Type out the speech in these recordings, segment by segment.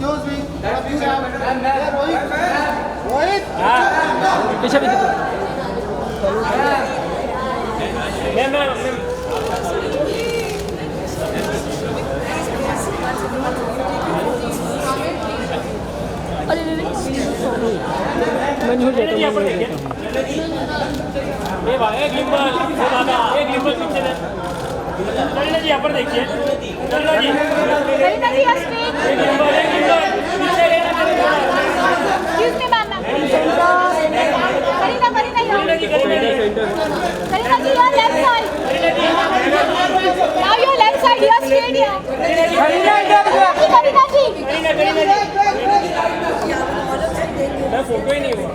Excuse me. Rohit. पीछे पीछे अरे मैं नहीं देता ये भाई एक लिंबल पीछे दे करीना जी यहाँ पर देखिए करीना जी एक लिंबल पीछे लेना किसने मारना करीना जी your left side now your left side you are straight here Kareena जी मैं फोटो ही नहीं हुआ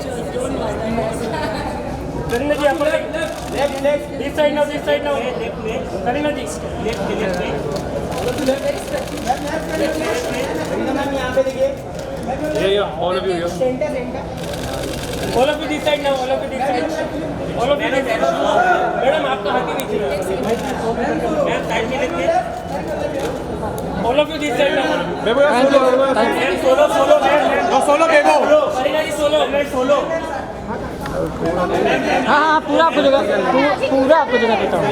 करीना जी यहाँ पर this side now Kareena ji all of you here all of you this side now all of you this side madam आपका हाथ ही नीचे मैं side में देखिए all of you this side now solo Bebo Kareena ji solo हाँ पूरा आपको जगह देता हूँ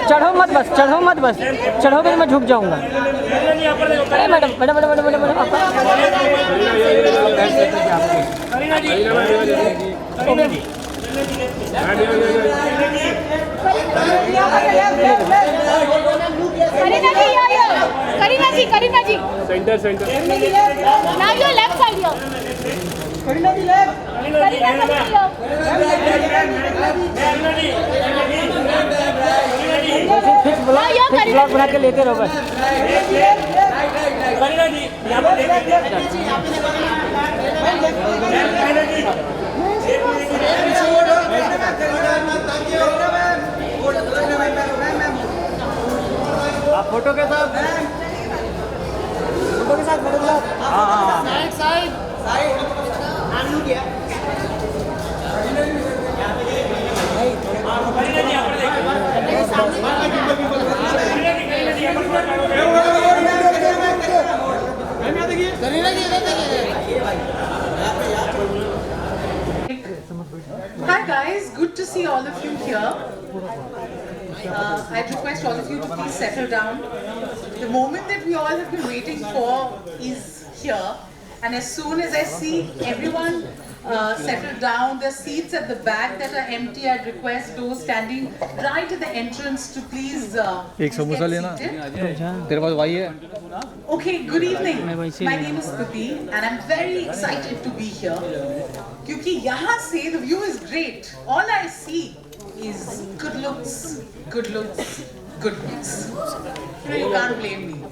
चढ़ो मत बस चढ़ोगे तो मैं झुक जाऊँगा अरे मैडम आपका Kareena ji Kareena ji centre now your left side here Kareena ji left. Blog बना के लेते रहो बस करीना जी यहाँ पर फोटो के साथ फोटोग्राफ हाँ side Hi guys, good to see all of you here. I'd request all of you to please settle down. The moment that we all have been waiting for is here, and as soon as I see everyone settle down, the seats at the back that are empty, I'd request those standing right at the entrance to please get seated. Okay, good evening. My name is Pati and I'm very excited to be here. Kyunki yahan se the view is great. All I see is good looks. You can't blame me.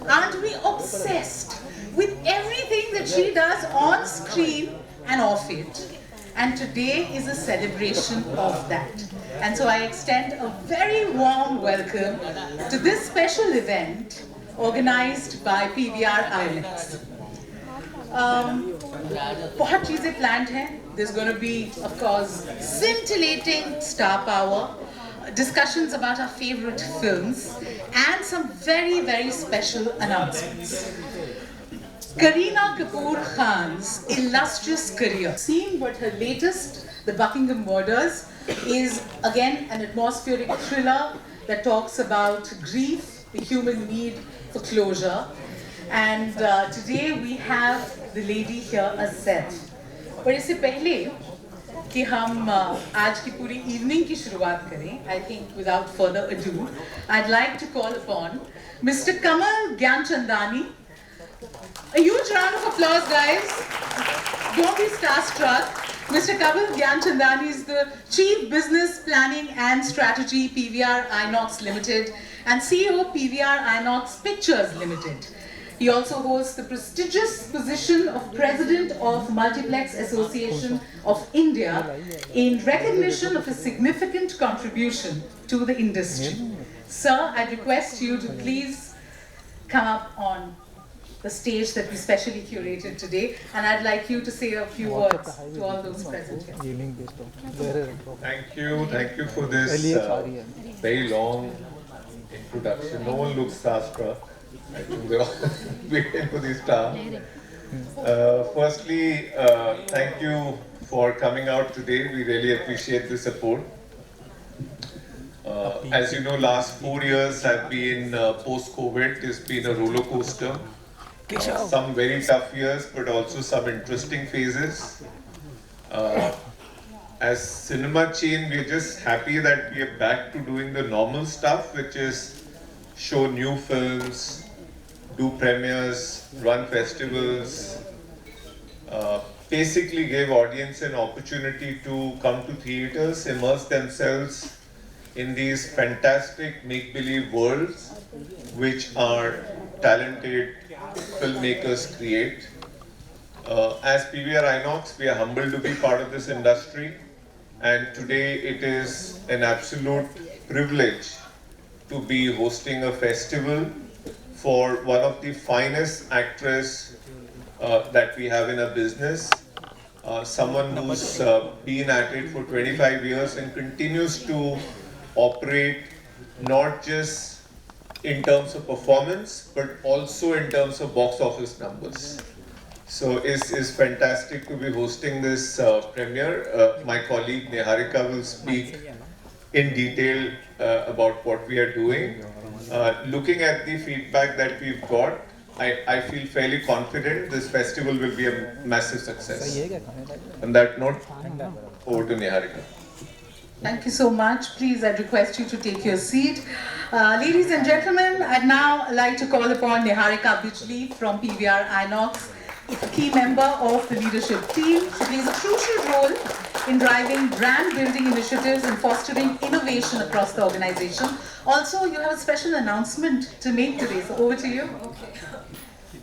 Aren't we obsessed with everything that she does on screen and off it? And today is a celebration of that. And so I extend a very warm welcome to this special event organized by PVR IMAX. बहुत चीजें planned हैं. There's going to be, of course, scintillating star power, discussions about our favorite films, and some very, very special announcements. Kareena Kapoor Khan's illustrious career, seen but her latest, The Buckingham Murders, is again an atmospheric thriller that talks about grief, the human need for closure. And today we have the lady here as Saif. पर इससे पहले कि हम आज की पूरी evening की शुरुआत करें, I think without further ado, I'd like to call upon Mr. Kamal Gyanchandani. A huge round of applause, guys. Don't be starstruck. Mr. Kamal Gyanchandani is the Chief Business Planning and Strategy PVR Inox Limited and CEO PVR Inox Pictures Limited. He also holds the prestigious position of President of Multiplex Association of India in recognition of his significant contribution to the industry. Sir, I request you to please come up on the stage that we specially curated today, and I'd like you to say a few words to all those present here. Thank you for this very long introduction. No one looks starstruck. I think they're all waiting for the star. Firstly, thank you for coming out today. We really appreciate the support. As you know, last 4 years have been post-COVID. It's been a roller coaster. Some very tough years, but also some interesting phases. As cinema chain, we're just happy that we are back to doing the normal stuff, which is show new films, do premieres, run festivals, basically give audience an opportunity to come to theaters, immerse themselves in these fantastic make-believe worlds which our talented filmmakers create. As PVR Inox, we are humbled to be part of this industry, and today it is an absolute privilege to be hosting a festival for one of the finest actresses that we have in our business. Someone who's been at it for 25 years and continues to operate not just in terms of performance, but also in terms of box office numbers. So it's fantastic to be hosting this premiere. My colleague Niharika will speak in detail about what we are doing. Looking at the feedback that we've got, I feel fairly confident this festival will be a massive success. On that note, over to Niharika. Thank you so much. Please, I'd request you to take your seat. Ladies and gentlemen, I'd now like to call upon Niharika Bijli from PVR Inox, a key member of the leadership team. She plays a crucial role in driving brand building initiatives and fostering innovation across the organization. Also, you have a special announcement to make today, so over to you.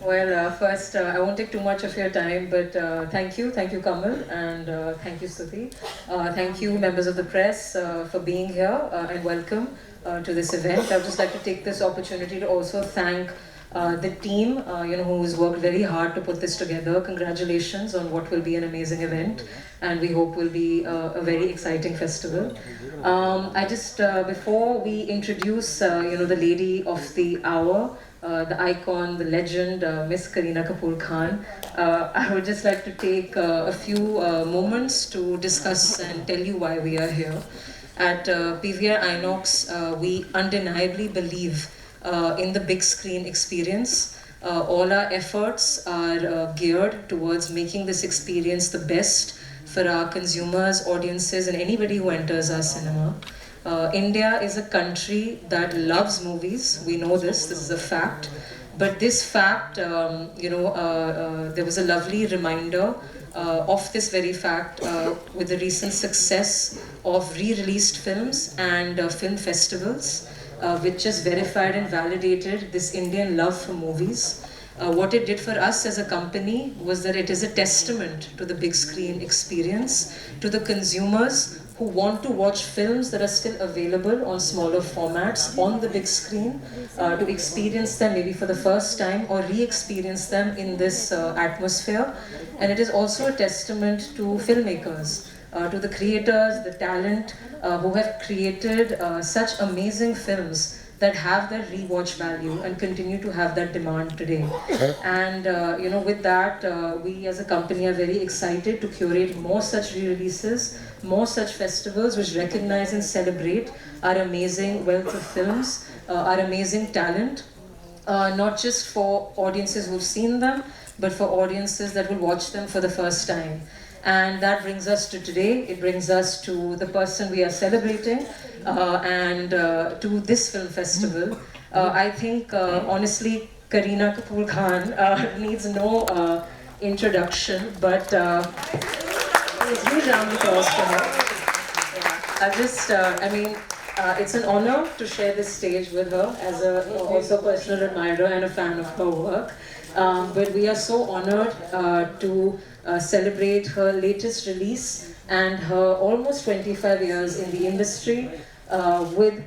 Well, first, I won't take too much of your time, but thank you Kamal, and thank you Stuti. Thank you members of the press for being here and welcome to this event. I would just like to take this opportunity to also thank the team, who's worked very hard to put this together. Congratulations on what will be an amazing event, and we hope will be a very exciting festival. I just, before we introduce, the lady of the hour, the icon, the legend, Miss Kareena Kapoor Khan, I would just like to take a few moments to discuss and tell you why we are here. At PVR Inox, we undeniably believe in the big screen experience. All our efforts are geared towards making this experience the best for our consumers, audiences, and anybody who enters our cinema. India is a country that loves movies. We know this is a fact. But this fact, there was a lovely reminder of this very fact with the recent success of re-released films and film festivals, which just verified and validated this Indian love for movies. What it did for us as a company was that it is a testament to the big screen experience, to the consumers who want to watch films that are still available on smaller formats on the big screen, to experience them maybe for the first time or re-experience them in this atmosphere. And it is also a testament to filmmakers, to the creators, the talent who have created such amazing films that have that rewatch value and continue to have that demand today. And with that, we as a company are very excited to curate more such re-releases, more such festivals which recognize and celebrate our amazing wealth of films, our amazing talent, not just for audiences who've seen them, but for audiences that will watch them for the first time. And that brings us to today. It brings us to the person we are celebrating and to this film festival. I think, honestly, Kareena Kapoor Khan needs no introduction, but it's a huge round of applause for her. It's an honor to share this stage with her as a also personal admirer and a fan of her work. But we are so honored to celebrate her latest release and her almost 25 years in the industry with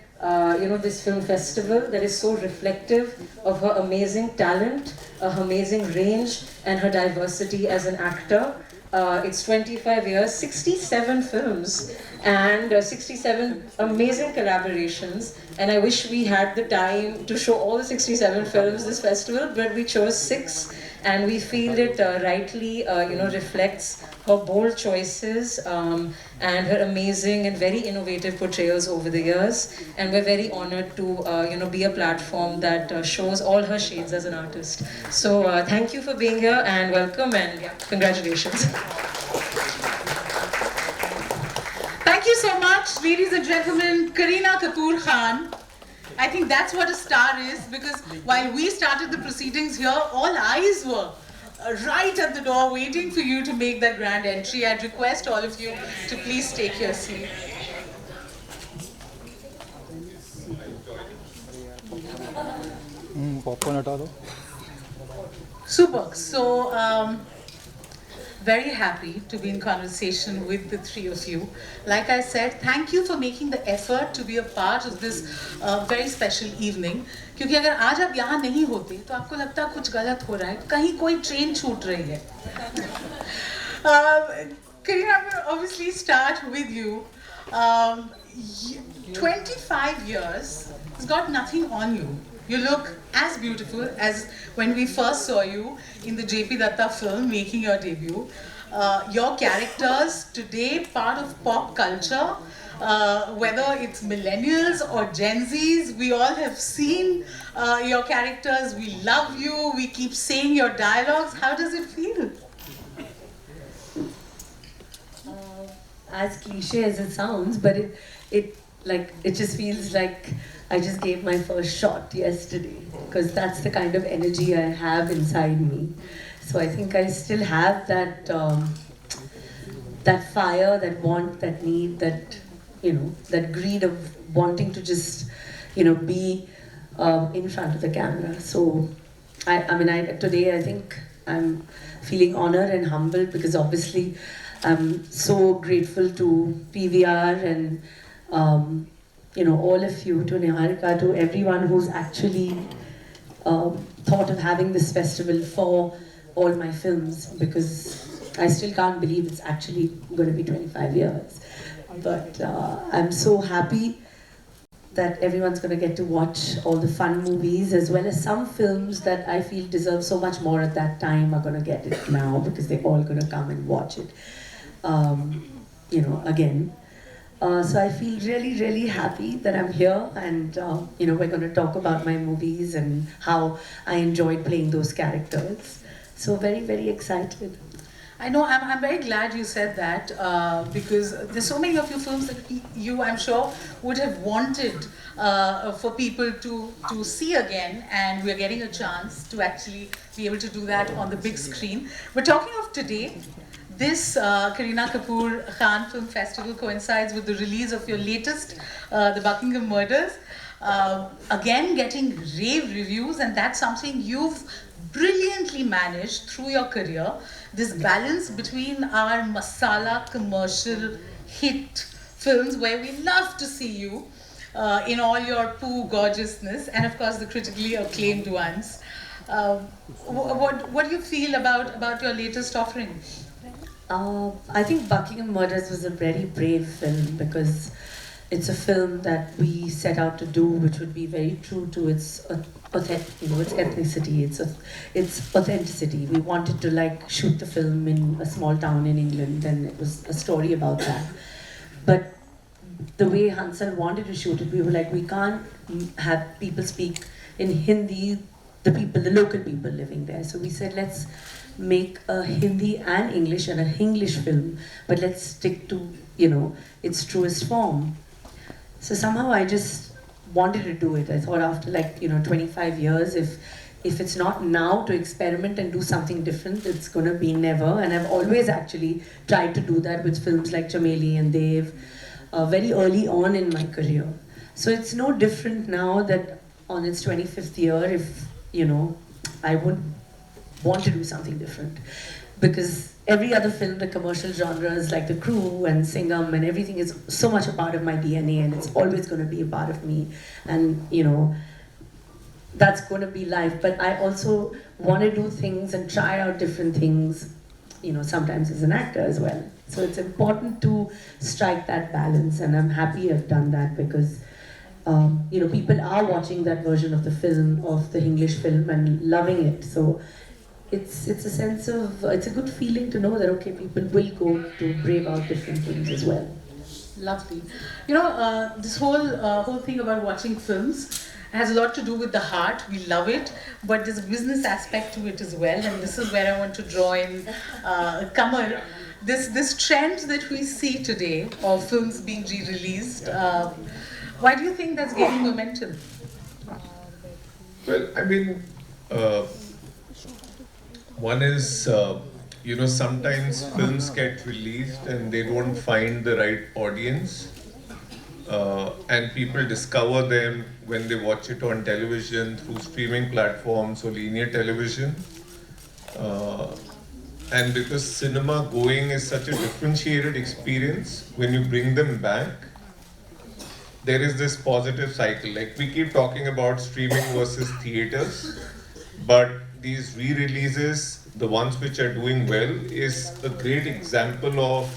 this film festival that is so reflective of her amazing talent, her amazing range, and her diversity as an actor. It's 25 years, 67 films, and 67 amazing collaborations. And I wish we had the time to show all the 67 films this festival, but we chose 6, and we feel it rightly, reflects her bold choices and her amazing and very innovative portrayals over the years. And we're very honored to, be a platform that shows all her shades as an artist. So thank you for being here and welcome, and congratulations. Thank you so much, ladies and gentlemen, Kareena Kapoor Khan. I think that's what a star is, because while we started the proceedings here, all eyes were right at the door waiting for you to make that grand entry. I'd request all of you to please take your seat. Popcorn हटा दो. Super. So, very happy to be in conversation with the three of you. Like I said, thank you for making the effort to be a part of this very special evening. क्योंकि अगर आज आप यहाँ नहीं होते तो आपको लगता कुछ गलत हो रहा है, कहीं कोई ट्रेन छूट रही है. Kareena, we'll obviously start with you. 25 years has got nothing on you. You look as beautiful as when we first saw you in the J.P. Datta film making your debut. Your characters today, part of pop culture, whether it's millennials or Gen Zs, we all have seen your characters. We love you. We keep saying your dialogues. How does it feel? As cliche as it sounds, but it just feels like I just gave my first shot yesterday, because that's the kind of energy I have inside me. So I think I still have that that fire, that want, that need, that that greed of wanting to just be in front of the camera. So today I think I'm feeling honored and humbled, because obviously I'm so grateful to PVR and all of you, to Niharika, to everyone who's actually thought of having this festival for all my films, because I still can't believe it's actually going to be 25 years. But I'm so happy that everyone's going to get to watch all the fun movies, as well as some films that I feel deserve so much more at that time are going to get it now, because they're all going to come and watch it, again. So I feel really, really happy that I'm here, and we're going to talk about my movies and how I enjoyed playing those characters. So very, very excited. I know, I'm very glad you said that, because there's so many of your films that you, I'm sure, would have wanted for people to see again, and we're getting a chance to actually be able to do that on the big screen. We're talking of today. This Kareena Kapoor Khan Film Festival coincides with the release of your latest, The Buckingham Murders. Again, getting rave reviews, and that's something you've brilliantly managed through your career. This balance between our masala commercial hit films, where we love to see you in all your poo gorgeousness, and of course the critically acclaimed ones. What do you feel about your latest offering? I think Buckingham Murders was a very brave film, because it's a film that we set out to do, which would be very true to its its ethnicity, its authenticity. We wanted to shoot the film in a small town in England, and it was a story about that. But the way Hansal wanted to shoot it, we were like, we can't have people speak in Hindi, the local people living there. So we said, let's make a Hindi and English and an English film, but let's stick to its truest form. So somehow I just wanted to do it. I thought after 25 years, if it's not now to experiment and do something different, it's gonna be never. And I've always actually tried to do that with films like Chameli and Dev very early on in my career. So it's no different now that on its 25th year, if I would want to do something different, because every other film, the commercial genres like The Crew and Singham and everything is so much a part of my DNA, and it's always going to be a part of me, and that's going to be life. But I also want to do things and try out different things, sometimes as an actor as well. So it's important to strike that balance, and I'm happy I've done that because people are watching that version of the film, of the English film, and loving it. So it's a sense of, it's a good feeling to know that, okay, people will go to brave out different films as well. Lovely. This whole thing about watching films has a lot to do with the heart. We love it, but there's a business aspect to it as well, and this is where I want to draw in Kamal. This trend that we see today of films being re-released, why do you think that's gaining momentum? Well, I mean, one is, sometimes films get released and they don't find the right audience. And people discover them when they watch it on television, through streaming platforms or linear television. And because cinema going is such a differentiated experience, when you bring them back, there is this positive cycle. Like, we keep talking about streaming versus theaters, but these re-releases, the ones which are doing well, is a great example of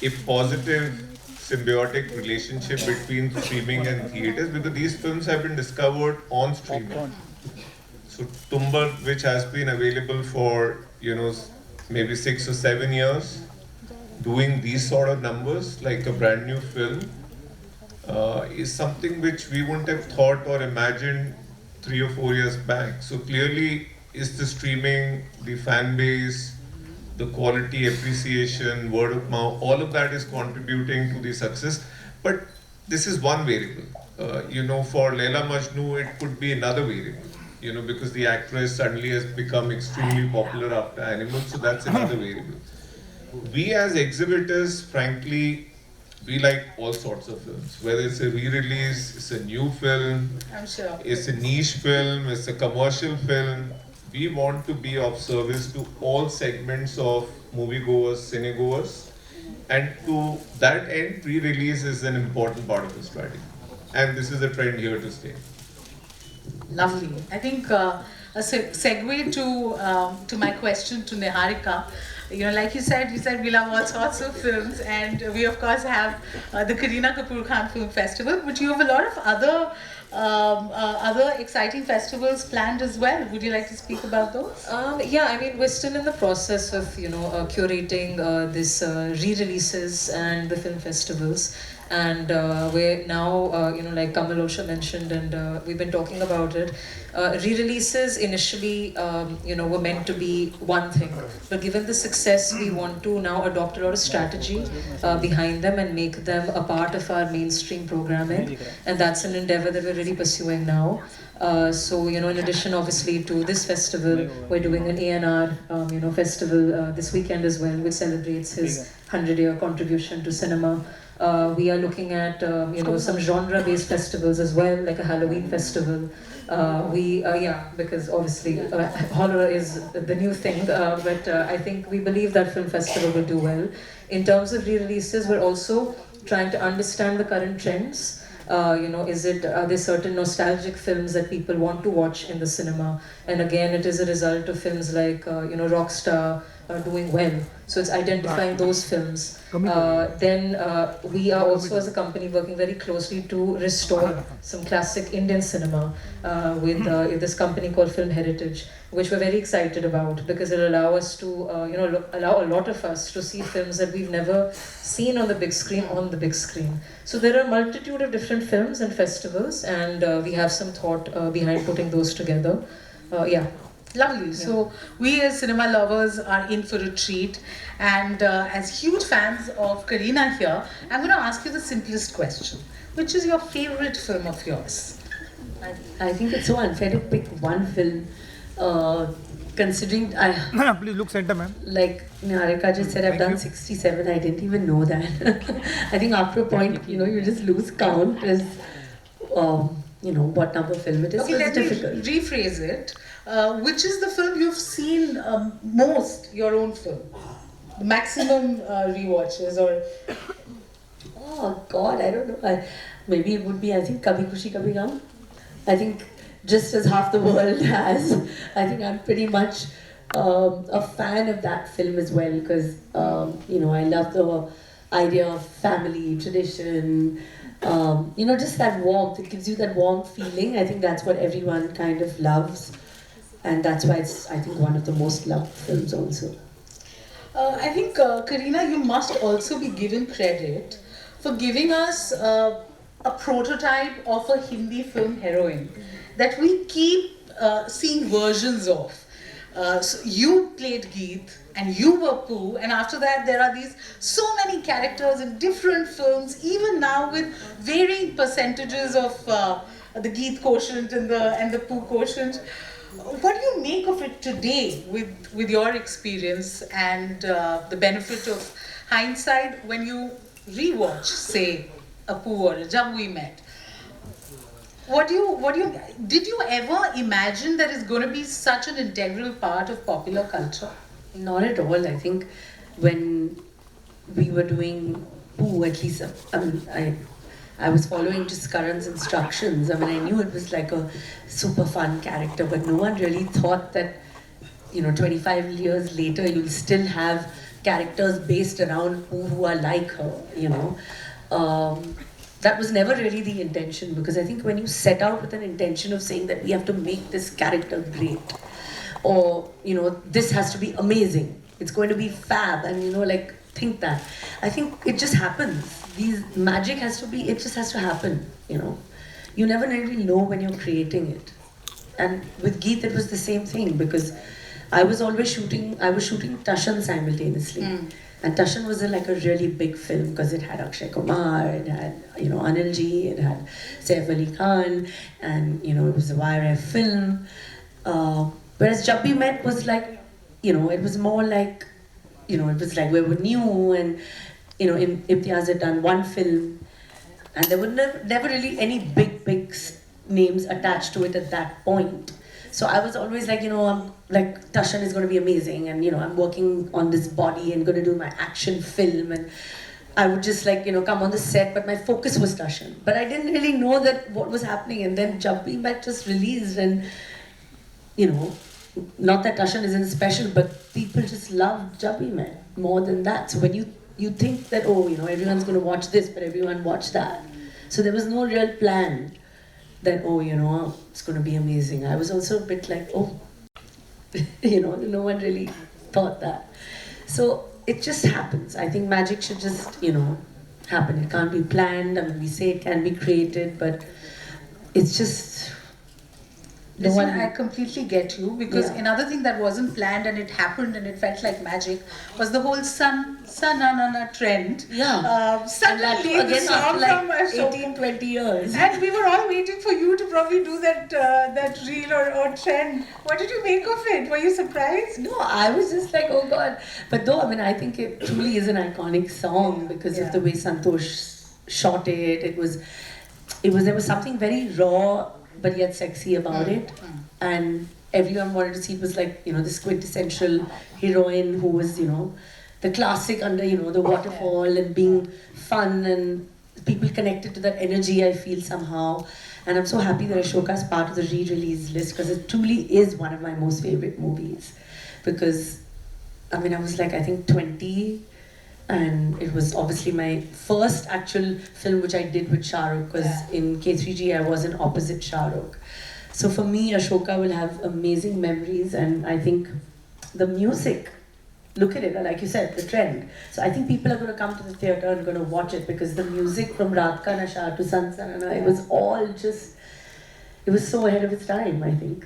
a positive symbiotic relationship between streaming and theaters, because these films have been discovered on streaming. So Tumbar, which has been available for maybe 6 or 7 years, doing these sort of numbers like a brand new film, is something which we wouldn't have thought or imagined 3 or 4 years back. So clearly, is the streaming, the fan base, the quality appreciation, word of mouth, all of that is contributing to the success. But this is one variable. For Laila Majnu, it could be another variable, because the actress suddenly has become extremely popular after Animal, so that's another variable. We as exhibitors, frankly, we like all sorts of films, whether it's a re-release, it's a new film, I'm sure. it's a niche film, it's a commercial film. We want to be of service to all segments of moviegoers, cinegoers, and to that end, re-release is an important part of the strategy. And this is a trend here to stay. Lovely. I think a segue to my question to Niharika. Like you said we love all sorts of films, and we of course have the Kareena Kapoor Khan Film Festival, but you have a lot of other exciting festivals planned as well. Would you like to speak about those? Yeah, I mean, we're still in the process of curating this re-releases and the film festivals. And we're now, like Kamal also mentioned, and we've been talking about it. Re-releases initially, were meant to be one thing, but given the success, we want to now adopt a lot of strategy behind them and make them a part of our mainstream programming, and that's an endeavor that we're really pursuing now. So, in addition, obviously, to this festival, we're doing an A&R, festival this weekend as well, which celebrates his 100-year contribution to cinema. We are looking at some genre-based festivals as well, like a Halloween festival. Because obviously horror is the new thing, but I think we believe that film festival will do well. In terms of re-releases, we're also trying to understand the current trends. Are there certain nostalgic films that people want to watch in the cinema? And again, it is a result of films like Rockstar doing well. So it's identifying those films. Then we are also, as a company, working very closely to restore some classic Indian cinema with this company called Film Heritage, which we're very excited about because it'll allow us to, allow a lot of us to see films that we've never seen on the big screen. So there are a multitude of different films and festivals, and we have some thought behind putting those together. Lovely. So we as cinema lovers are in for a treat, and as huge fans of Kareena here, I'm going to ask you the simplest question. Which is your favorite film of yours? I think it's so unfair to pick one film, considering Please look center, ma'am. like Niharika just said, I've done 67. I didn't even know that. I think after a point, you just lose count as what number film it is. Okay, so let it's me difficult. rephrase it. Which is the film you've seen most, your own film? The maximum rewatches, or... Oh God, I don't know. Maybe it would be, I think, Kabhi Khushi Kabhi Gum. I think just as half the world has, I think I'm pretty much a fan of that film as well because you know I love the idea of family tradition. You know, just that warmth. It gives you that warm feeling. I think that's what everyone kind of loves, and that's why it's I think one of the most loved films also. I think, Kareena, you must also be given credit for giving us a prototype of a Hindi film heroine that we keep seeing versions of. So you played Geet and you were Pooh, and after that there are these so many characters in different films, even now with varying percentages of the Geet quotient and the Pooh quotient. What do you make of it today with your experience and the benefit of hindsight when you rewatch, say, a Pooh or a Jab We Met? Did you ever imagine that it's going to be such an integral part of popular culture? Not at all. I think when we were doing Pooh, at least, I mean, I was following just Karan's instructions. I mean, I knew it was like a super fun character, but no one really thought that, you know, 25 years later, you'll still have characters based around Pooh who are like her, you know. That was never really the intention, because I think when you set out with an intention of saying that we have to make this character great, or, you know, this has to be amazing, it's going to be fab, and, you know, like, think that. I think it just happens. Magic has to be, it just has to happen, you know. You never really know when you're creating it. And with Geet, it was the same thing, because I was shooting Tashan simultaneously. And Tashan was like a really big film, because it had Akshay Kumar, it had, you know, Anil Ji, it had Saif Ali Khan, and, you know, it was a YRF film. Whereas Jab We Met was like, you know, it was more like, you know, it was like we were new, and, you know, Imtiaz had done one film, and there were never really any big names attached to it at that point. So I was always like, you know, I'm like, Tashan is going to be amazing, and, you know, I'm working on this body and going to do my action film, and I would just, like, you know, come on the set, but my focus was Tashan. But I didn't really know that what was happening, and then Jab We Met just released, and, you know, not that Tashan isn't special, but people just love Jab We Met more than that. So when you think that, oh, you know, everyone's going to watch this, but everyone watched that. So there was no real plan that, oh, you know, it's going to be amazing. I was also a bit like, oh, you know, no one really thought that. So it just happens. I think magic should just, you know, happen. It can't be planned. I mean, we say it can be created, but it's just... Listen, I completely get you, because Yeah. another thing that wasn't planned and it happened and it felt like magic was the whole Sananana trend. Yeah. And Suddenly that too, the again, song after like from 18, 20 years. and we were all waiting for you to probably do that reel or trend. What did you make of it? Were you surprised? No, I was just like, oh God. But though, I mean, I think it truly is an iconic song because of the way Santosh shot it. There was something very raw but yet sexy about it. And everyone wanted to see it. Was like, you know, this quintessential heroine who was, you know, the classic under, you know, the waterfall and being fun, and people connected to that energy, I feel, somehow. And I'm so happy that Ashoka is part of the re-release list, because it truly is one of my most favorite movies. Because, I mean, I was like, I think 20, and it was obviously my first actual film which I did with Shah Rukh, because in K3G I was an opposite Shah Rukh. So for me, Ashoka will have amazing memories, and I think the music, look at it, like you said, the trend. So I think people are going to come to the theatre and going to watch it, because the music from Raat Ka Nasha to San Sanana, it was all just, it was so ahead of its time, I think.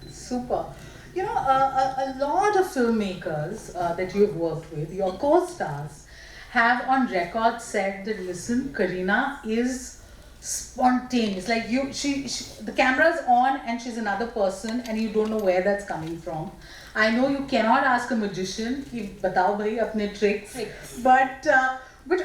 Super. You know, a lot of filmmakers that you've worked with, your co-stars, have on record said that, listen, Kareena is spontaneous. Like the camera's on and she's another person and you don't know where that's coming from. I know you cannot ask a magician, ki batao bhai apne tricks. But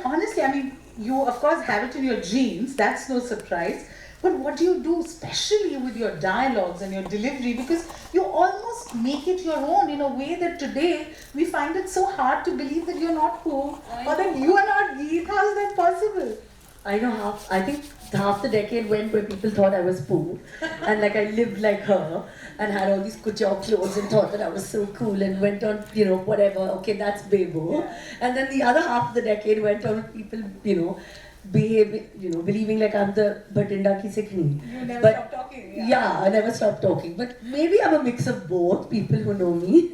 honestly, I mean, you of course have it in your genes, that's no surprise. But what do you do, especially with your dialogues and your delivery? Because you almost make it your own in a way that today we find it so hard to believe that you're not Pooh or that you are not Geet. How is that possible? I know how. I think half the decade went where people thought I was Pooh, and like I lived like her, and had all these couture clothes and thought that I was so cool and went on, whatever, okay, that's Bebo. And then the other half of the decade went on with people, believing like I'm the Bhatinda ki Sikhni. You never stopped talking. Yeah, I never stopped talking. But maybe I'm a mix of both, people who know me.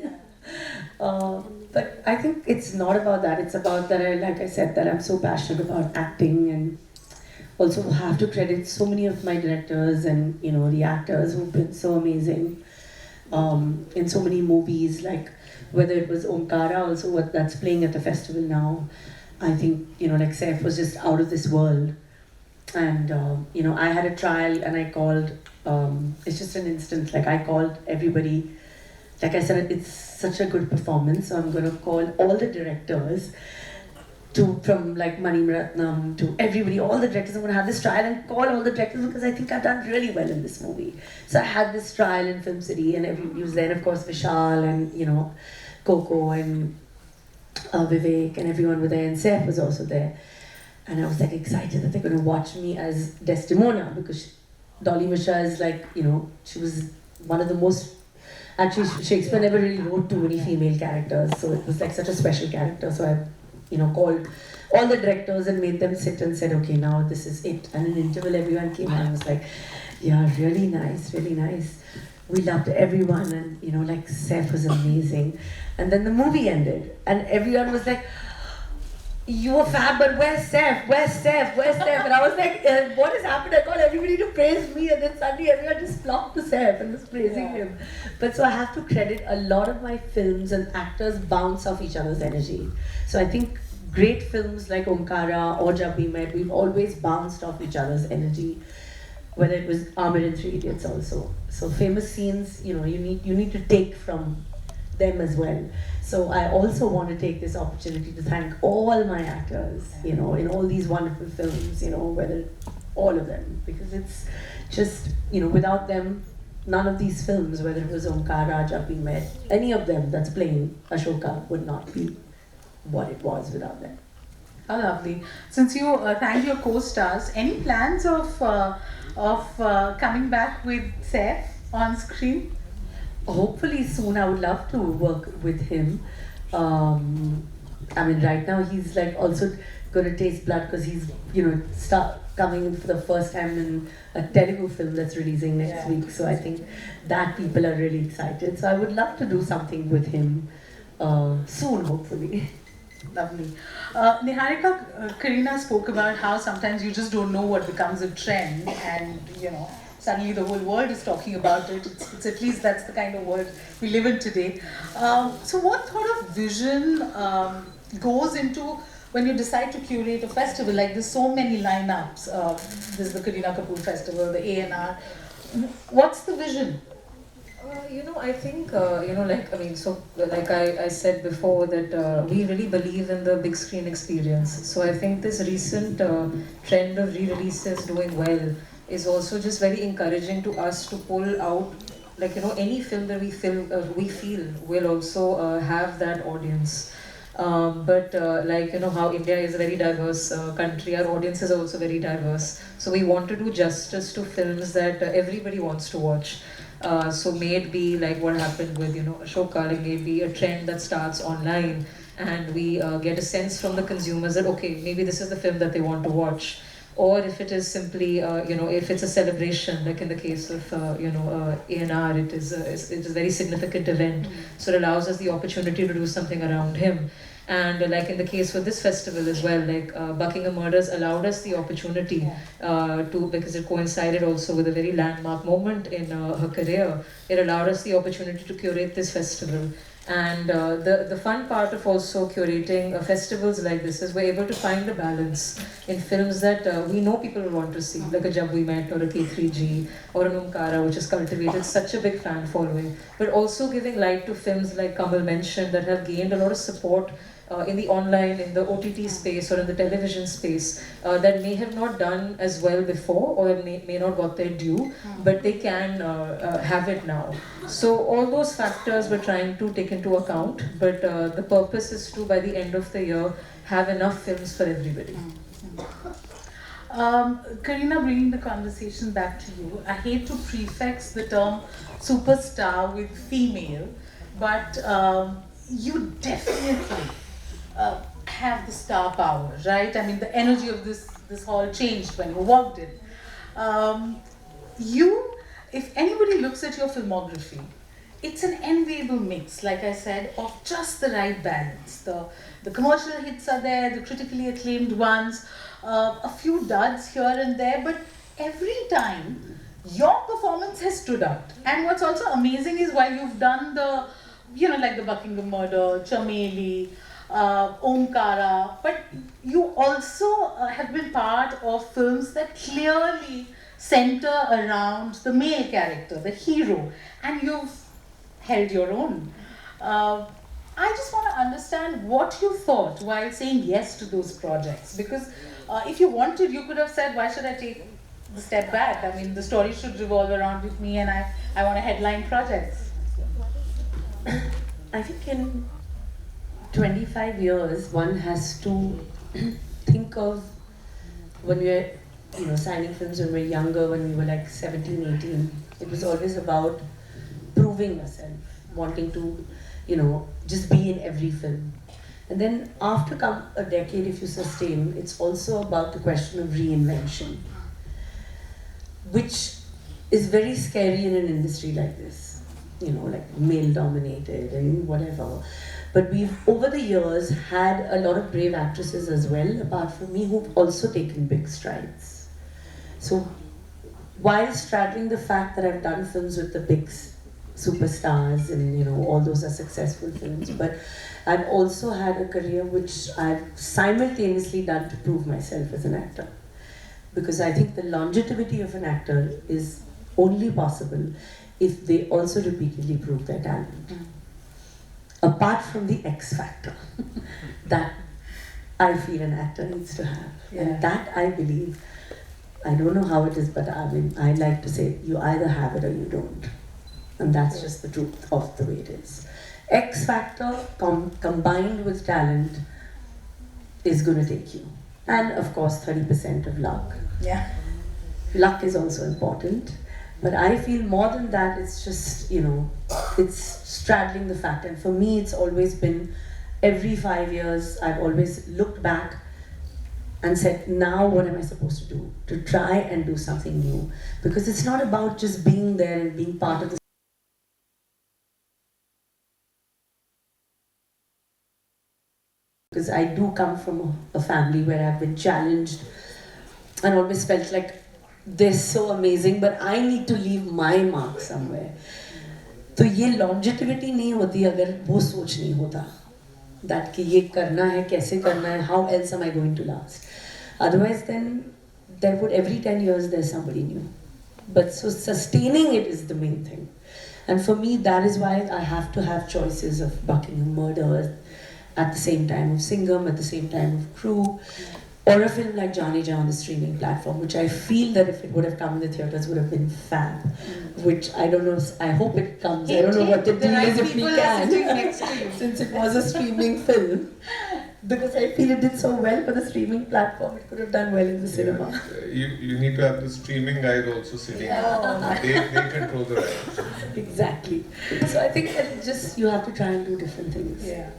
But I think it's not about that. It's about that, like I said, that I'm so passionate about acting, and also have to credit so many of my directors and the actors who've been so amazing in so many movies, like whether it was Omkara, also what that's playing at the festival now. I think like Saif was just out of this world, and I had a trial and I called. It's just an instance. Like I called everybody. Like I said, it's such a good performance, so I'm going to call all the directors, from like Mani Ratnam to everybody, all the directors. I'm going to have this trial and call all the directors because I think I've done really well in this movie. So I had this trial in Film City, and everybody was there, and of course Vishal and Coco and Vivek and everyone were there, and Saif was also there. And I was like excited that they're going to watch me as Desdemona, because Dolly Mishra is like, she was one of the most. Actually, Shakespeare never really wrote too many female characters, so it was like such a special character. So I, called all the directors and made them sit and said, okay, now this is it. And in interval, everyone came and I was like, yeah, really nice, really nice. We loved everyone, and like Saif was amazing. And then the movie ended, and everyone was like, you were fab, but where's Saif? Where's Saif? Where's Saif? And I was like, what has happened? I called everybody to praise me, and then suddenly everyone just flocked to Saif and was praising him. But so I have to credit a lot of my films and actors bounce off each other's energy. So I think great films like Omkara or Jab We Met, we've always bounced off each other's energy. Whether it was Amir in 3 Idiots also. So famous scenes, you need to take from them as well. So I also want to take this opportunity to thank all my actors, in all these wonderful films, whether all of them, because it's just, without them, none of these films, whether it was Omkara, Jab We Met, any of them that's playing Ashoka would not be what it was without them. How lovely. Since you thanked your co-stars, any plans of coming back with Saif on screen? Hopefully soon. I would love to work with him. Right now he's like also going to taste blood because he's coming in for the first time in a Telugu film that's releasing next week. So I think that people are really excited. So I would love to do something with him soon, hopefully. Lovely. Niharika, Kareena spoke about how sometimes you just don't know what becomes a trend, and suddenly the whole world is talking about it. It's at least that's the kind of world we live in today. So what sort of vision goes into when you decide to curate a festival? Like there's so many lineups. There's the Kareena Kapoor Festival, the A&R. What's the vision? I think, like I said before, that we really believe in the big screen experience. So I think this recent trend of re-releases doing well is also just very encouraging to us to pull out, any film that we feel will also have that audience. But how India is a very diverse country, our audience is also very diverse. So we want to do justice to films that everybody wants to watch. So may it be like what happened with Ashoka, like maybe a trend that starts online, and we get a sense from the consumers that okay, maybe this is the film that they want to watch. Or if it is simply, if it's a celebration, like in the case of, A&R, it is a very significant event. So it allows us the opportunity to do something around him. And like in the case for this festival as well, like Buckingham Murders allowed us the opportunity because it coincided also with a very landmark moment in her career. It allowed us the opportunity to curate this festival. And the fun part of also curating festivals like this is we're able to find a balance in films that we know people will want to see, like a Jab We Met or a K3G or an Omkara, which has cultivated such a big fan following, but also giving light to films like Kamal mentioned that have gained a lot of support in the online, in the OTT space or in the television space that may have not done as well before or may not got their due, but they can have it now. So all those factors we're trying to take into account, but the purpose is to, by the end of the year, have enough films for everybody. Kareena, bringing the conversation back to you, I hate to prefix the term superstar with female, but you definitely have the star power, right? I mean, the energy of this hall changed when you walked in. You, if anybody looks at your filmography, it's an enviable mix, like I said, of just the right balance. The commercial hits are there, the critically acclaimed ones, a few duds here and there, but every time your performance has stood out. And what's also amazing is while you've done the, like the Buckingham Murder, Chameli, Omkara, but you also have been part of films that clearly center around the male character, the hero, and you've held your own. I just want to understand what you thought while saying yes to those projects, because if you wanted, you could have said, why should I take the step back? I mean, the story should revolve around with me and I want to headline projects. I think in 25 years, one has to think of when we're signing films when we were younger, when we were like 17, 18. It was always about proving yourself, wanting to, just be in every film. And then after a decade, if you sustain, it's also about the question of reinvention, which is very scary in an industry like this, like male-dominated and whatever. But we've, over the years, had a lot of brave actresses as well, apart from me, who've also taken big strides. So, while straddling the fact that I've done films with the big superstars and, all those are successful films, but I've also had a career which I've simultaneously done to prove myself as an actor. Because I think the longevity of an actor is only possible if they also repeatedly prove their talent. Apart from the X factor that I feel an actor needs to have. Yeah. And that I believe, I don't know how it is, but I like to say you either have it or you don't. And that's just the truth of the way it is. X factor combined with talent is going to take you. And of course 30% of luck. Yeah. Luck is also important. But I feel more than that, it's just, it's straddling the fact. And for me, it's always been every 5 years, I've always looked back and said, now what am I supposed to do? To try and do something new. Because it's not about just being there and being part of the because I do come from a family where I've been challenged and always felt like they're so amazing, but I need to leave my mark somewhere. तो ये longevity नहीं होती अगर वो सोच नहीं होता that कि ये करना है, कैसे करना है, how else am I going to last? Otherwise then there would every 10 years there's somebody new. But so sustaining it is the main thing. And for me that is why I have to have choices of Buckingham Murder at the same time of Singham, at the same time of Crew, or a film like Jane on the streaming platform, which I feel that if it would have come in the theatres would have been fab. Which I don't know, I hope it comes. I don't know what the deal is if we can, since it was a streaming film. Because I feel it did so well for the streaming platform, it could have done well in the cinema. You need to have the streaming guys also sitting. They control the rights. Exactly. So I think that just you have to try and do different things. Yeah.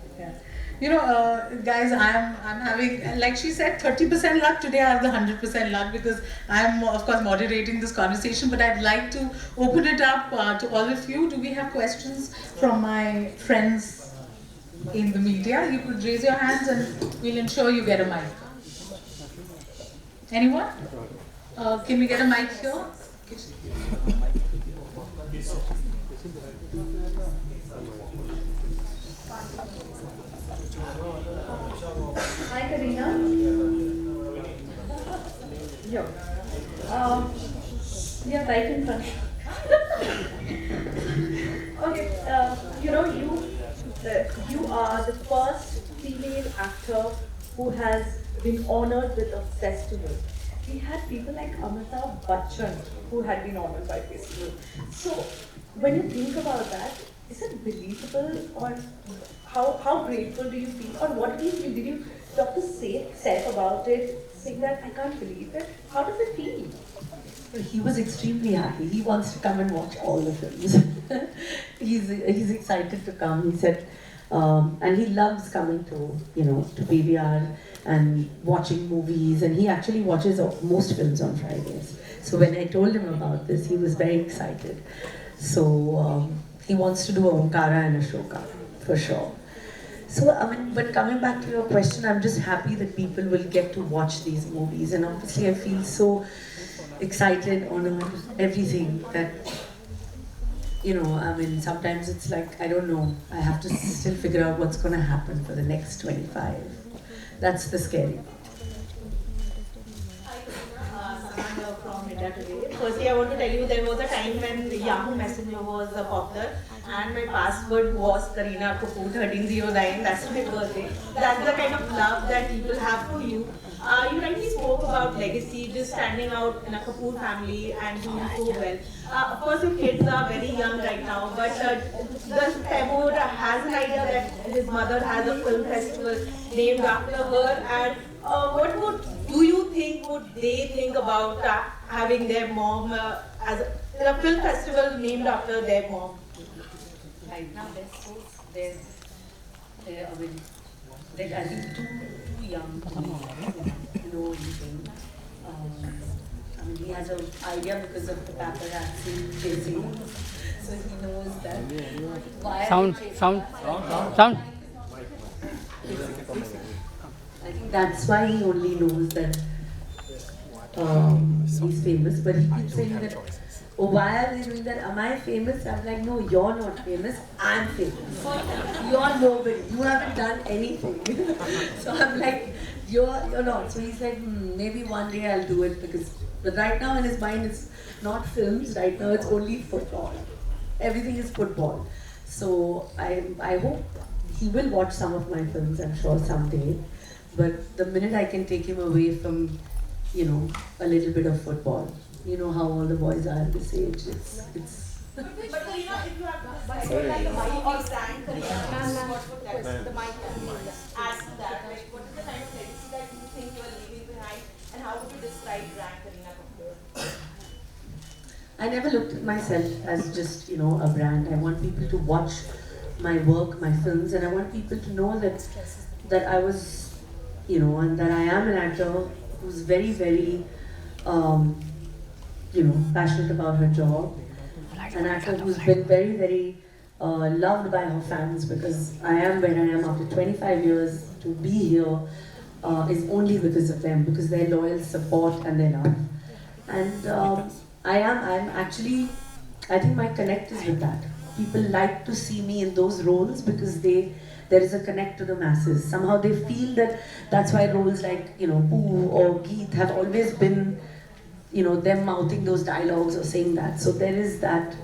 Guys, I'm having, like she said, 30% luck. Today I have the 100% luck because I'm, of course, moderating this conversation. But I'd like to open it up to all of you. Do we have questions from my friends in the media? You could raise your hands and we'll ensure you get a mic. Anyone? Can we get a mic here? Hi, Kareena. Yeah. Yeah, right in front. Okay. You are the first female actor who has been honored with a festival. We had people like Amitabh Bachchan who had been honored by festival. So, when you think about that, is it believable, or how grateful do you feel, or what did you feel? Did you talk to Saif about it saying that I can't believe it. How does it feel? He was extremely happy. He wants to come and watch all the films. he's excited to come. He said, and he loves coming to to PVR and watching movies. And he actually watches most films on Fridays. So when I told him about this, he was very excited. So he wants to do a Omkara and a Shoka for sure. So I mean, but coming back to your question, I'm just happy that people will get to watch these movies, and obviously I feel so excited, honored, everything that, I mean, sometimes it's like, I don't know, I have to still figure out what's going to happen for the next 25. That's the scary part. From India today. Firstly, I want to tell you there was a time when Yahoo Messenger was popular and my password was Kareena Kapoor 1309. That's my birthday. That's the kind of love that people have for you. You rightly spoke about legacy, just standing out in a Kapoor family and doing so well. Of course, your kids are very young right now, but the Kapoor has an idea that his mother has a film festival named after her, and do you think would they think about having their mom as a film festival named after their mom? Right now they're I mean, they're I think too young to know anything. I mean, he has an idea because of the paparazzi chasing him, so he knows that. Why Sound. I think that's why he only knows that he's famous, but he keeps saying that, oh, why are they doing that? Am I famous? I'm like, no, you're not famous, I'm famous. You're nobody, you haven't done anything. So I'm like, you're not. So he's like, maybe one day I'll do it, but right now in his mind it's not films, right now it's only football. Everything is football. So I hope he will watch some of my films, I'm sure, someday. But the minute I can take him away from, a little bit of football, you know how all the boys are at this age, it's But Kareena, if you have like the mic or stand, Kareena, what would that, the mic add to that? Like, what is the kind of legacy that you think you are leaving behind, and how would you describe brand Kareena Kapoor? I never looked at myself as just, a brand. I want people to watch my work, my films, and I want people to know that I was, and that I am an actor who's very, very, passionate about her job. An actor who's been very, very loved by her fans, because I am where I am after 25 years. To be here is only because of them, because their loyal support and their love. And I'm actually, I think my connect is with that. People like to see me in those roles because there is a connect to the masses. Somehow they feel that's why roles like, Pooh or Geet have always been, them mouthing those dialogues or saying that. So there is that,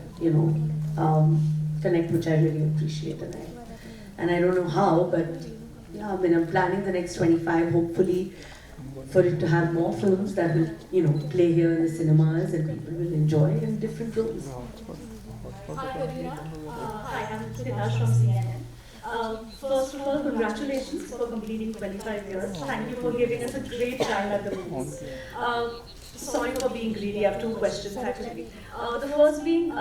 connect which I really appreciate. And I don't know how, but yeah, I mean, I'm planning the next 25, hopefully, for it to have more films that will, play here in the cinemas and people will enjoy it in different roles. Hi, Kareena. Hi, I'm Sitash from CNN. First of all, congratulations for completing 25 years. Thank you for giving us a great time at the movies. Sorry for being greedy. I have two questions actually. The first being,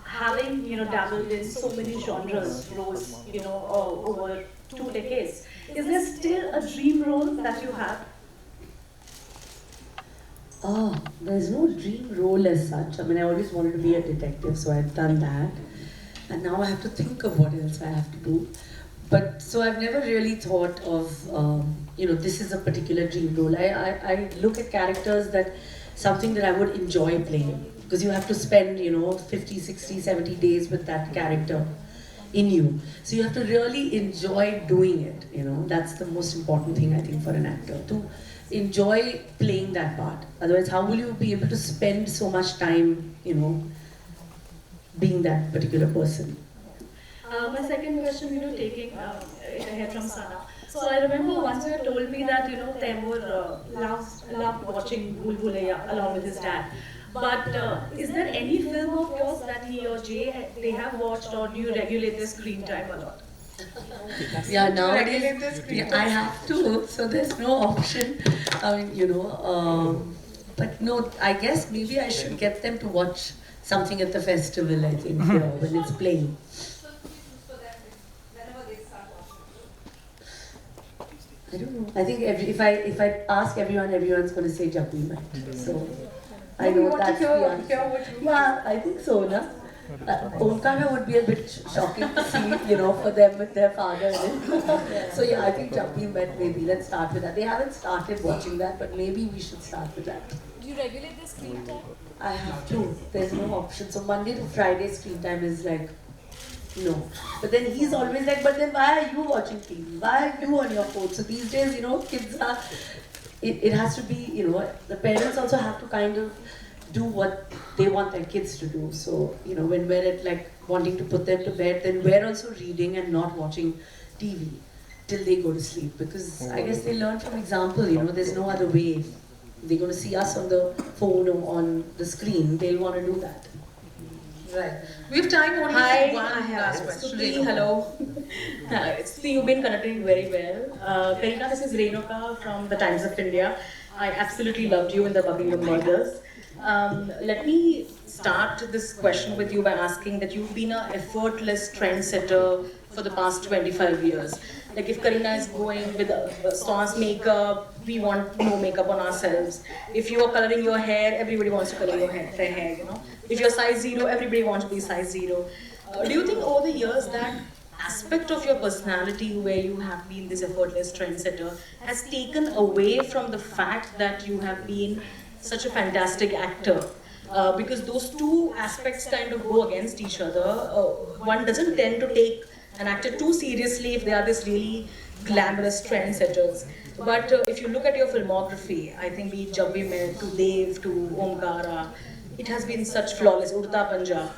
having dabbled in so many genres, roles, over 2 decades, is there still a dream role that you have? Oh, there's no dream role as such. I mean, I always wanted to be a detective, so I've done that. And now I have to think of what else I have to do. But, so I've never really thought of, this is a particular dream role. I look at characters something that I would enjoy playing. Because you have to spend, 50, 60, 70 days with that character in you. So you have to really enjoy doing it, That's the most important thing, I think, for an actor. To enjoy playing that part. Otherwise, how will you be able to spend so much time, being that particular person? My second question, taking ahead from Sana. So I remember once you told me that, Taimur loved watching Bhool Bhulaiya along with his dad. But is there any film of yours that he or Jay, they have watched, or do you regulate their screen time a lot? Yeah, nowadays I have to, so there's no option. I mean, but no, I guess maybe I should get them to watch something at the festival, I think, when it's playing. I don't know. I think if I ask everyone, everyone's going to say Jabbi Mat. So I know that's the answer. Yeah, I think so, na? Omkara would be a bit shocking to see, for them with their father in it. So yeah, I think Jabbi Mat maybe. Let's start with that. They haven't started watching that, but maybe we should start with that. Do you regulate the screen time? I have to. There's no option. So Monday to Friday screen time is like, no. But then he's always like, but then why are you watching TV? Why are you on your phone? So these days, kids are, it has to be, the parents also have to kind of do what they want their kids to do. So, when we're at like wanting to put them to bed, then we're also reading and not watching TV till they go to sleep. Because I guess they learn from example, there's no other way. If they're going to see us on the phone or on the screen, they'll want to do that. Right. We have time only for one last question. Suti, hello. Suti, you've been conducting very well. Kareena, this is Renuka from the Times of India. I absolutely loved you in the Buckingham Murders. Let me start this question with you by asking that you've been an effortless trendsetter for the past 25 years. Like if Kareena is going with sans makeup, we want no makeup on ourselves. If you are coloring your hair, everybody wants to color their hair, If you're size 0, everybody wants to be size 0. Do you think over the years that aspect of your personality where you have been this effortless trendsetter has taken away from the fact that you have been such a fantastic actor? Because those two aspects kind of go against each other. One doesn't tend to take an actor too seriously if they are this really glamorous trendsetters. But if you look at your filmography, I think be it Jabbi Mat to Dev to Omkara, it has been such flawless. Urta Panja.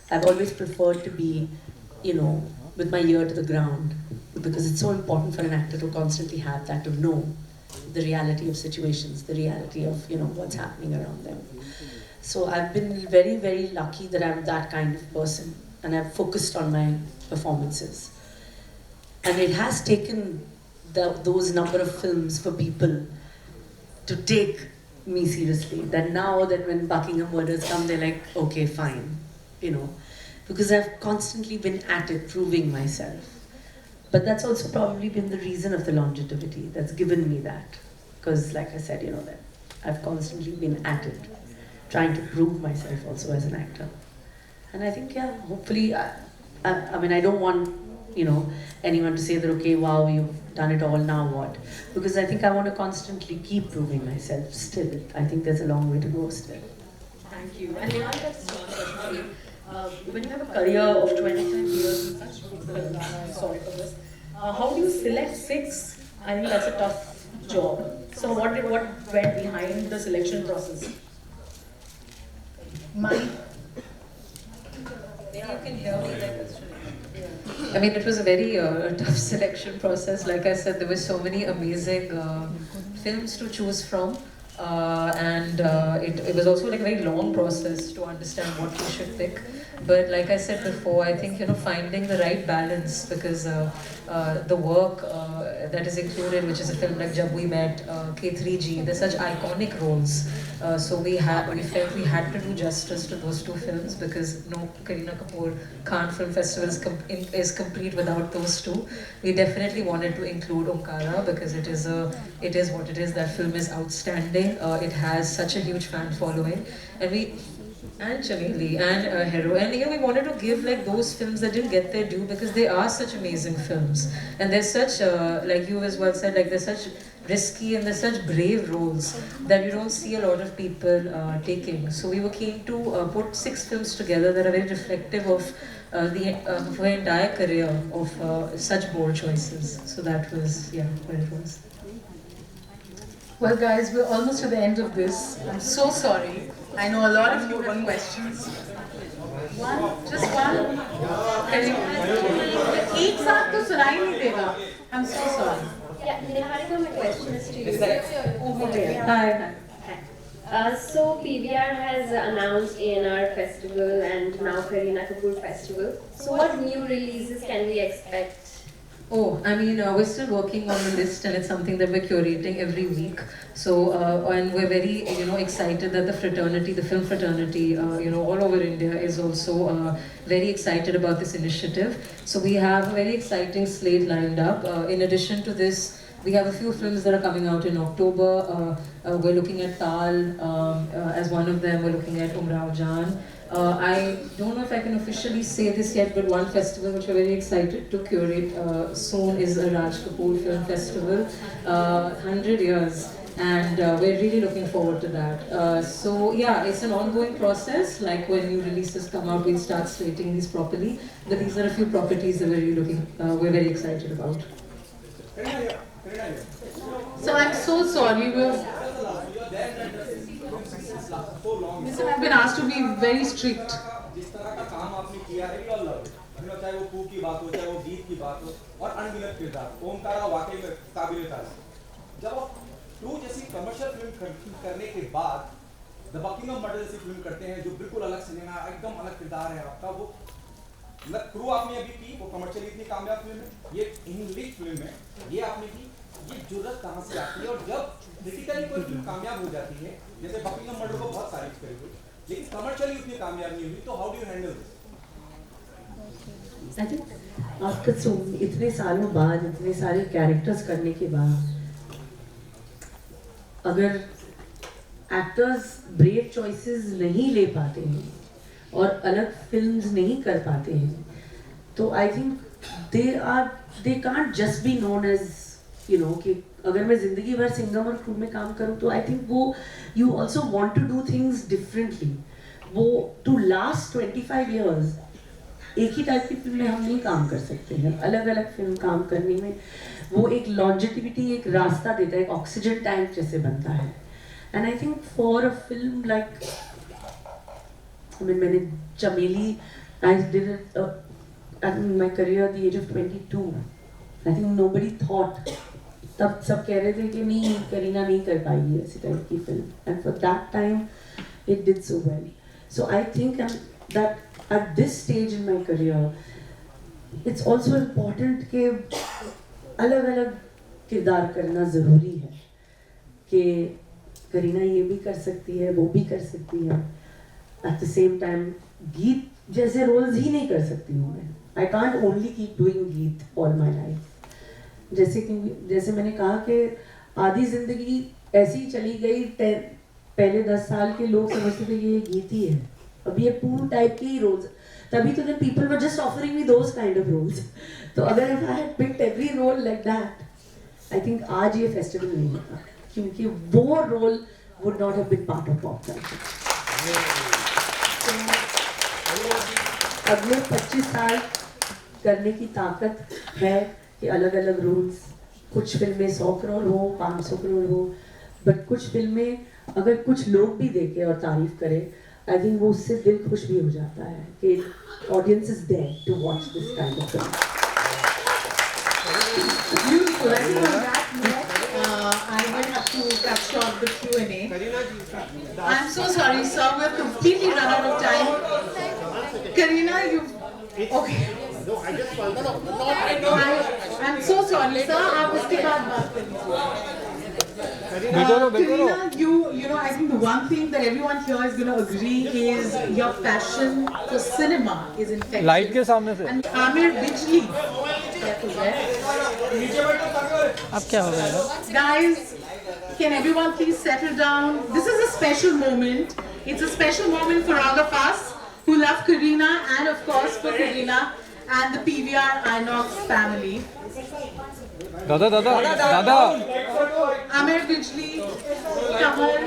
I've always preferred to be, with my ear to the ground, because it's so important for an actor to constantly have that, to know the reality of situations, the reality of, what's happening around them. So I've been very, very lucky that I'm that kind of person, and I've focused on my performances. And it has taken those number of films for people to take me seriously. That now that when Buckingham Murders come, they're like, okay, fine. Because I've constantly been at it, proving myself. But that's also probably been the reason of the longevity that's given me that. Because like I said, that I've constantly been at it, trying to prove myself also as an actor. And I think, yeah, hopefully, I don't want, anyone to say that, okay, wow, you've done it all, now what? Because I think I want to constantly keep proving myself still. I think there's a long way to go still. Thank you. And Leon, that's one question for you. When you have a career of 25 years in such films, sorry for this, how do you select 6? I think that's a tough job. So what went behind the selection process? Maybe you can hear me there. I mean, it was a very tough selection process. Like I said, there were so many amazing films to choose from. It was also like a very long process to understand what you should pick. But like I said before, I think finding the right balance, because the work that is included, which is a film like Jab We Met, K3G. They're such iconic roles. So we felt we had to do justice to those two films because no Kareena Kapoor Khan Film Festival is complete without those two. We definitely wanted to include Omkara because it is what it is. That film is outstanding. It has such a huge fan following, and Chameli and Hero, and we wanted to give like those films that didn't get their due because they are such amazing films, and they're such like you as well said, like they're such risky and they're such brave roles that you don't see a lot of people taking. So we were keen to put 6 films together that are very reflective of her entire career of such bold choices. So that was what it was. Well, guys, we're almost at the end of this. I'm so sorry. I know a lot of you have questions. One? Just one? एक साथ तो सुनाई नहीं देगा. I'm so sorry. Yeah, Niharika, my question is to you. Over here. Hi. So PVR has announced ANR Festival and now Kareena Kapoor Festival. So what new releases can we expect? Oh, I mean, we're still working on the list, and it's something that we're curating every week. So, and we're very, excited that the fraternity, the film fraternity, all over India is also very excited about this initiative. So we have a very exciting slate lined up. In addition to this, we have a few films that are coming out in October. We're looking at Tal as one of them. We're looking at Umrao Jan. I don't know if I can officially say this yet, but one festival which we're very excited to curate soon is a Raj Kapoor Film Festival, 100 years, and we're really looking forward to that. So yeah, it's an ongoing process. Like when new releases come out, we'll start slating these properly. But these are a few properties that we're very excited about. So I'm so sorry. Listen, I've been asked to be very strict. जिस तरह का काम आपने किया है, we all love it. चाहे वो कू की बात हो, चाहे वो गीत की बात हो, और अनगिनत किरदार, ओमकारा वाकई में काबिल-ए-तारीफ। जब आप टू जैसी कमर्शियल फिल्म करने के बाद द बकिंगम मर्डर जैसी फिल्म करते हैं, जो बिल्कुल अलग सिनेमा, एकदम अलग किरदार है आपका, वो मतलब क्रू आपने अभी की, वो कमर्शियली इतनी कामयाब फिल्म है, ये इंग्लिश फिल्म है, ये आपने की, ये जुर्रत कहाँ से आती है? और जब क्रिटिकली कोई फिल्म कामयाब हो जाती है, जैसे बकिंगम मर्डर को बहुत तारीफ करी हुई, लेकिन कमर्शियली उतनी कामयाब नहीं हुई, तो how do you handle this? I think after इतने सालों बाद, इतने सारे कैरेक्टर्स करने के बाद, अगर एक्टर्स ब्रेव चॉइसेस नहीं ले पाते हैं और अलग फिल्म्स नहीं कर पाते हैं, तो I think they can't just be known as कि अगर मैं जिंदगी भर सिंगम और क्रू में काम करूं, तो आई थिंक वो you also want to do things differently. वो टू लास्ट 25 years एक ही टाइप की फिल्म में हम नहीं काम कर सकते हैं. अलग अलग फिल्म काम करने में वो एक लॉन्जिटिविटी, एक रास्ता देता है, एक ऑक्सीजन टैंक जैसे बनता है. And I think for a film like मैंने Chameli, I did it in my career at the age of 22. I think nobody thought, तब सब कह रहे थे कि नहीं, करीना नहीं कर पाएगी ऐसी टाइप की film. And for that time it did so well. So I think that at this stage in my career, it's also important कि अलग-अलग किरदार करना ज़रूरी है, कि करीना ये भी कर सकती है, वो भी कर सकती है. At the same time, गीत जैसे रोल्स ही नहीं कर सकती हूँ मैं. I can't only keep doing गीत all my life. जैसे मैंने कहा कि आधी ज़िंदगी ऐसी ही चली गई. पहले 10 साल के लोग समझते थे कि ये गीत ही है, अब ये पूर्ण टाइप के ही रोल्स. तभी तो then people were just offering me those kind of roles. तो अगर if I had picked every role like that, I think आज ये फेस्टिवल नहीं होता, क्योंकि वो role would not have been part of pop culture. अगले 25 साल करने की ताकत है कि अलग अलग रोल्स, कुछ फिल्में 100 करोड़ हो, 500 करोड़ हो, बट कुछ फिल्में अगर कुछ लोग भी देखें और तारीफ करें, I think वो उससे दिल खुश भी हो जाता है कि audience is there to watch this kind of film. Beautiful. I think on that note, I will have to cut short the Q&A. I'm so sorry, sir. We've completely run out of time. Kareena, you've... Okay. No, I just... No, I'm so sorry, sir. आप इसके बाद बात करेंगे. Kareena, you know, I think the one thing that everyone here is going to agree is your passion for cinema is infectious. Light के सामने से. And Amir Bijli. अब क्या हो गया? Guys, can everyone please settle down? This is a special moment. It's a special moment for all of us who love Kareena and of course for Kareena and the PVR Inox family. दादा. Amir Bijli, Kamal,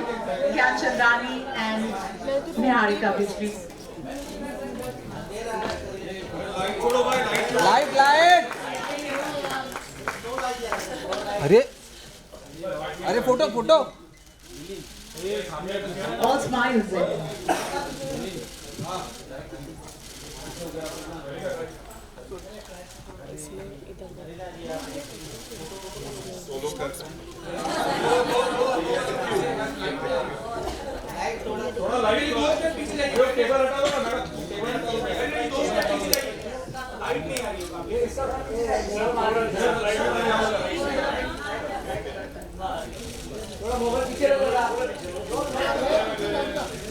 Gyan Chandani and Niharika Bijli. Light. अरे photo. All smiles there.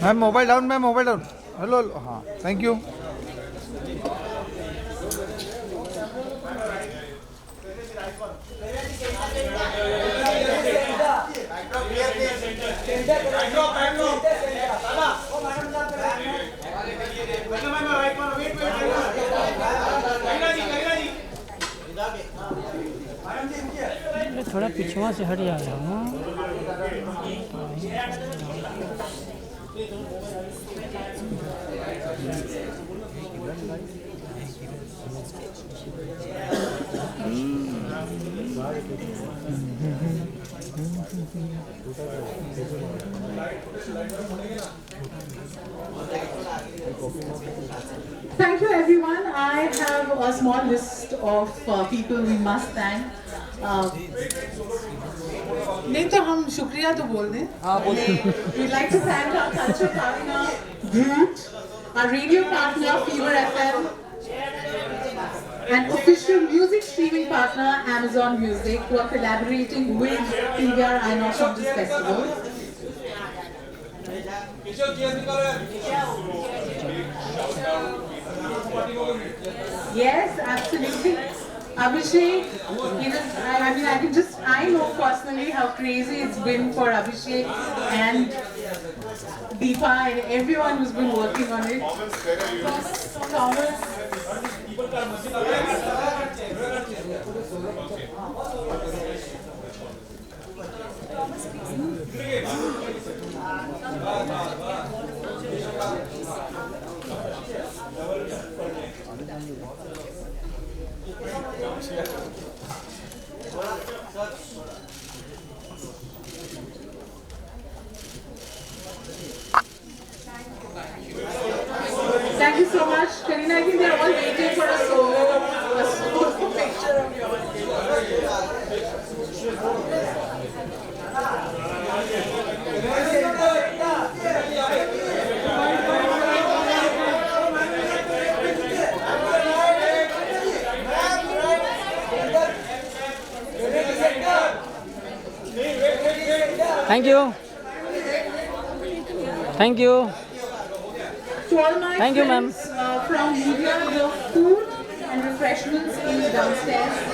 Ma'am mobile down. Hello. हाँ, thank you. थोड़ा पिछुआ से हट जाएगा. Thank you everyone. I have a small list of people we must thank. नहीं तो हम शुक्रिया तो बोल दें. We'd like to thank our culture partner Groot, our radio partner Fever FM, and official music streaming partner Amazon Music, who are collaborating with PVR Inox on this festival. Yes, absolutely. Abhishek, I know personally how crazy it's been for Abhishek and Deepa and everyone who's been working on it. Thomas. Thank you so much, Kareena. I think they're all waiting for a solo picture of yours. Thank you. To all my Thank you, ma'am. friends from media, the food and refreshments is downstairs.